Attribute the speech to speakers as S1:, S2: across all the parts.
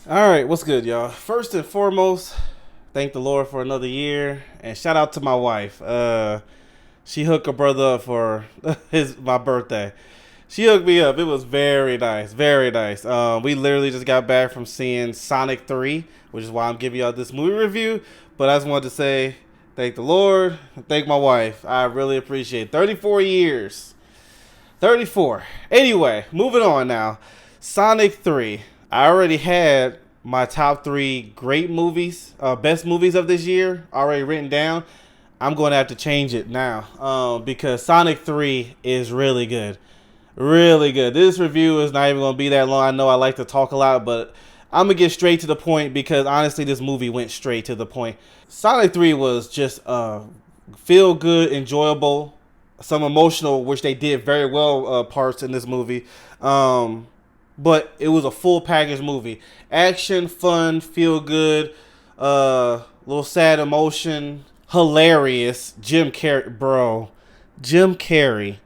S1: All right, what's good, y'all? First and foremost, thank the Lord for another year, and shout out to my wife. She hooked a brother up for my birthday. She hooked me up. It was very nice, very nice. We literally just got back from seeing Sonic 3, which is why I'm giving y'all this movie review. But I just wanted to say thank the Lord, thank my wife. I really appreciate it. 34 years. 34. Anyway, moving on now. Sonic 3. I already had my top three great movies, best movies of this year already written down. I'm going to have to change it now because Sonic 3 is really good. Really good. This review is not even going to be that long. I know I like to talk a lot, but I'm going to get straight to the point because honestly, this movie went straight to the point. Sonic 3 was just feel good, enjoyable, some emotional, which they did very well parts in this movie. But it was a full package movie. Action, fun, feel good, little sad emotion, hilarious. Jim Carrey, bro. Jim Carrey.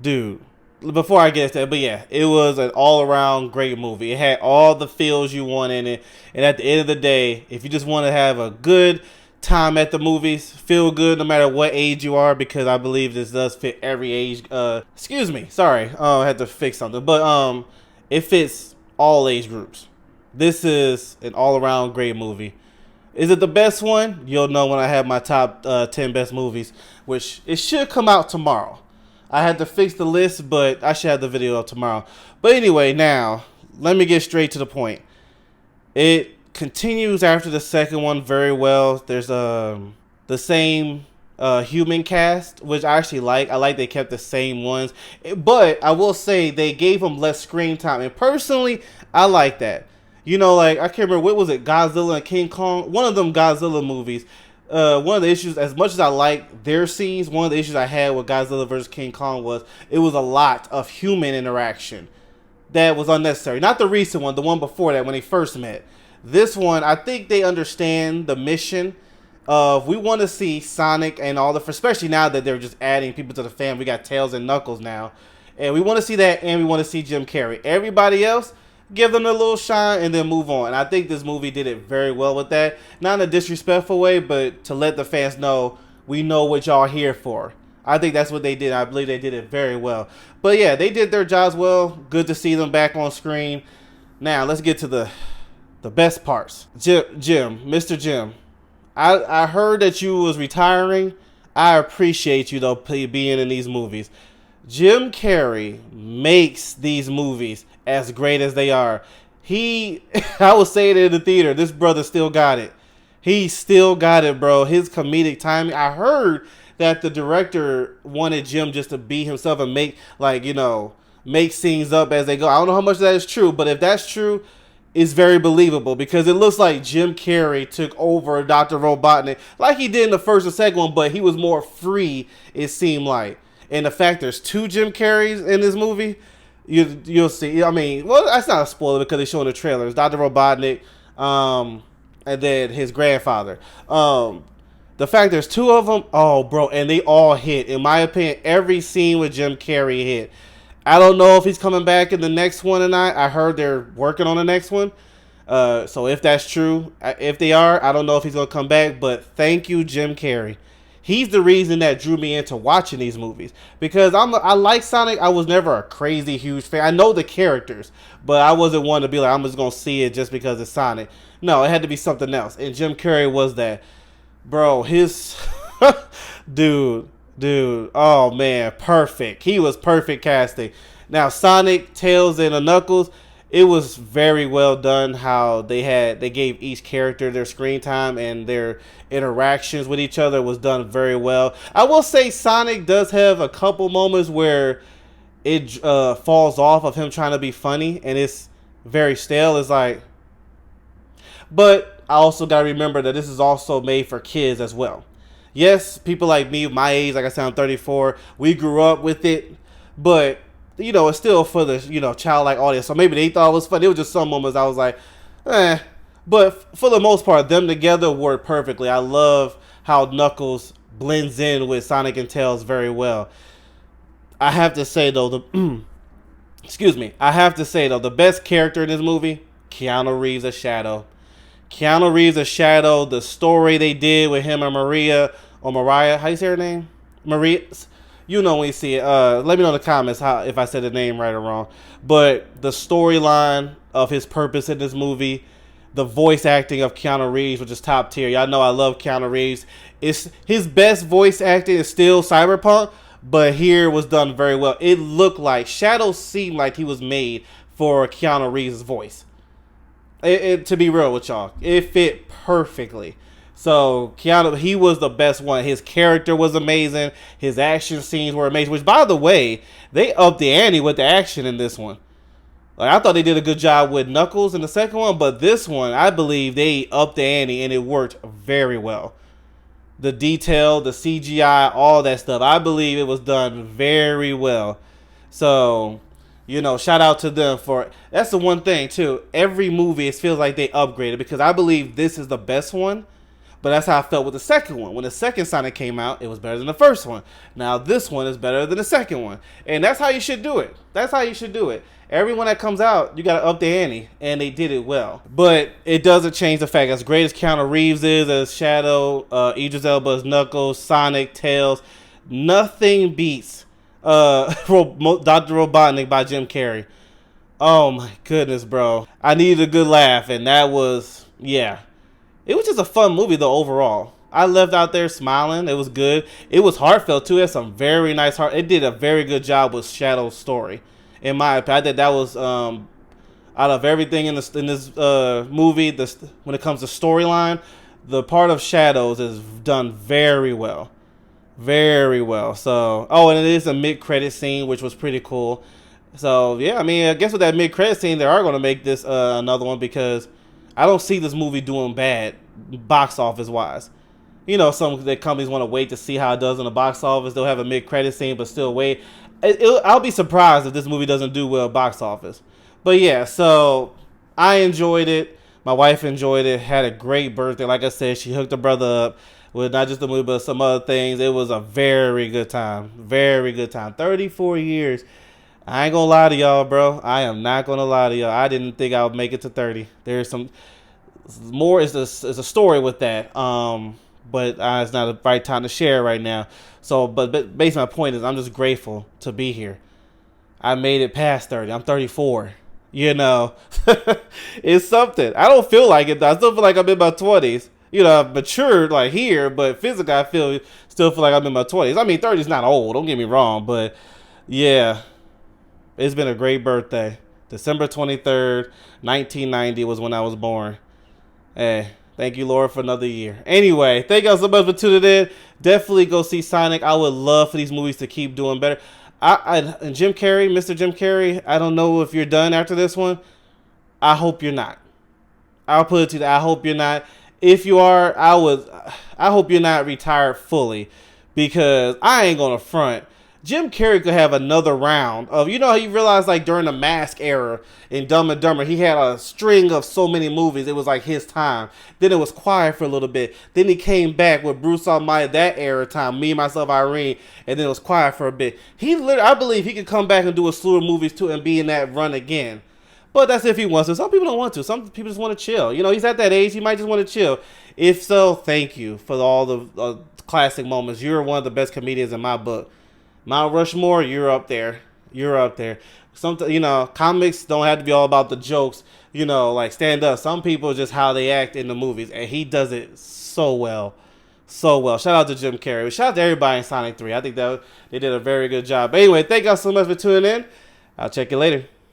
S1: Dude. Before I get to that, but yeah, it was an all-around great movie. It had all the feels you want in it. And at the end of the day, if you just want to have a good time at the movies, feel good no matter what age you are, because I believe this does fit every age. Excuse me, sorry, I had to fix something, but it fits all age groups. This is an all-around great movie. Is it the best one? You'll know when I have my top 10 best movies, which it should come out tomorrow. I had to fix the list, but I should have the video up tomorrow. But anyway, now let me get straight to the point. It continues after the second one very well. There's the same human cast, which I actually like. I like they kept the same ones, but I will say they gave them less screen time, and personally, I like that. You know, like I can't remember what was it, Godzilla and King Kong, one of them Godzilla movies. One of the issues, as much as I like their scenes, one of the issues I had with Godzilla versus King Kong was it was a lot of human interaction that was unnecessary. Not the recent one, the one before that when they first met. This one, I think they understand the mission of we want to see Sonic and all the, especially now that they're just adding people to the fam. We got Tails and Knuckles now, and we want to see that, and we want to see Jim Carrey. Everybody else, give them a little shine and then move on. And I think this movie did it very well with that. Not in a disrespectful way, but to let the fans know we know what y'all here for. I think that's what they did. I believe they did it very well. But yeah, they did their jobs well. Good to see them back on screen. Now let's get to the best parts. Mr. Jim, I heard that you was retiring. I appreciate you though being in these movies. Jim Carrey makes these movies as great as they are. I was saying it in the theater, this brother still got it. He still got it, bro. His comedic timing. I heard that the director wanted Jim just to be himself and make, like, you know, make scenes up as they go. I don't know how much of that is true, but if that's true, it's very believable because it looks like Jim Carrey took over Dr. Robotnik like he did in the first and second one, but he was more free, it seemed like. And the fact there's two Jim Carreys in this movie, you'll see. I mean, well, that's not a spoiler because they show in the trailers. Dr. Robotnik, and then his grandfather. The fact there's two of them, oh, bro, and they all hit. In my opinion, every scene with Jim Carrey hit. I don't know if he's coming back in the next one or not. I heard they're working on the next one. So if that's true, if they are, I don't know if he's going to come back. But thank you, Jim Carrey. He's the reason that drew me into watching these movies. Because I like Sonic. I was never a crazy, huge fan. I know the characters, but I wasn't one to be like, I'm just going to see it just because it's Sonic. No, it had to be something else. And Jim Carrey was that. Bro, his... Dude, oh man, perfect. He was perfect casting. Now Sonic, Tails, and Knuckles, it was very well done how they gave each character their screen time and their interactions with each other was done very well. I will say Sonic does have a couple moments where it falls off of him trying to be funny and it's very stale. It's like, but I also gotta remember that this is also made for kids as well. Yes, people like me, my age, like I said, I'm 34. We grew up with it, but you know, it's still for the, you know, childlike audience. So maybe they thought it was fun. It was just some moments I was like, eh. But for the most part, them together work perfectly. I love how Knuckles blends in with Sonic and Tails very well. I have to say though, excuse me, I have to say though, the best character in this movie, Keanu Reeves as Shadow. Keanu Reeves as Shadow, the story they did with him and Maria, or Mariah, how you say her name? Maria, you know when you see it. Let me know in the comments if I said the name right or wrong. But the storyline of his purpose in this movie, the voice acting of Keanu Reeves, which is top tier. Y'all know I love Keanu Reeves. It's his best voice acting is still Cyberpunk, but here was done very well. It looked like Shadow seemed like he was made for Keanu Reeves' voice. To be real with y'all, it fit perfectly. So Keanu, he was the best one. His character was amazing. His action scenes were amazing. Which, by the way, they upped the ante with the action in this one. Like, I thought they did a good job with Knuckles in the second one, but this one, I believe they upped the ante and it worked very well. The detail, the CGI, all that stuff, I believe it was done very well. So, you know, shout out to them for... That's the one thing, too. Every movie, it feels like they upgraded because I believe this is the best one. But that's how I felt with the second one. When the second Sonic came out, it was better than the first one. Now this one is better than the second one. And that's how you should do it. That's how you should do it. Everyone that comes out, you got to up the ante. And they did it well. But it doesn't change the fact, as great as Keanu Reeves is as Shadow, Idris Elba as Knuckles, Sonic, Tails, nothing beats Dr. Robotnik by Jim Carrey. Oh my goodness, bro. I needed a good laugh. And that was, yeah. It was just a fun movie, though, overall. I left out there smiling. It was good. It was heartfelt, too. It had some very nice heart. It did a very good job with Shadow's story. In my opinion, I think that was, out of everything in this movie, when it comes to storyline, the part of Shadows is done very well. Very well. So, oh, and it is a mid-credit scene, which was pretty cool. So, yeah, I mean, I guess with that mid-credit scene, they are going to make this another one because... I don't see this movie doing bad box office wise. You know, some of the companies want to wait to see how it does in the box office. They'll have a mid-credit scene, but still wait. I'll be surprised if this movie doesn't do well box office. But yeah, so I enjoyed it. My wife enjoyed it. Had a great birthday. Like I said, she hooked her brother up with not just the movie, but some other things. It was a very good time. Very good time. 34 years. I ain't gonna lie to y'all, bro. I am not gonna lie to y'all. I didn't think I would make it to 30. There's some more. Is a story with that. But it's not the right time to share right now. So, but basically, my point is, I'm just grateful to be here. I made it past 30. I'm 34. You know, it's something. I don't feel like it, though. I still feel like I'm in my 20s. You know, I've matured like here, but physically, I still feel like I'm in my 20s. I mean, 30 is not old. Don't get me wrong, but yeah. It's been a great birthday. December 23rd, 1990 was when I was born. Hey, thank you, Lord, for another year. Anyway, thank y'all so much for tuning in. Definitely go see Sonic. I would love for these movies to keep doing better. And Jim Carrey, Mr. Jim Carrey, I don't know if you're done after this one. I hope you're not. I'll put it to you. I hope you're not. If you are, I hope you're not retired fully. Because I ain't going to front. Jim Carrey could have another round of, you know how you realize like during the Mask era in Dumb and Dumber, he had a string of so many movies. It was like his time. Then it was quiet for a little bit. Then he came back with Bruce Almighty, that era time, Me, Myself, Irene, and then it was quiet for a bit. I believe he could come back and do a slew of movies too and be in that run again. But that's if he wants to. Some people don't want to. Some people just want to chill. You know, he's at that age. He might just want to chill. If so, thank you for all the classic moments. You're one of the best comedians in my book. Mount Rushmore, you're up there. You're up there. You know, comics don't have to be all about the jokes. You know, like stand up. Some people just how they act in the movies, and he does it so well, so well. Shout out to Jim Carrey. Shout out to everybody in Sonic 3. I think that they did a very good job. But anyway, thank y'all so much for tuning in. I'll check you later.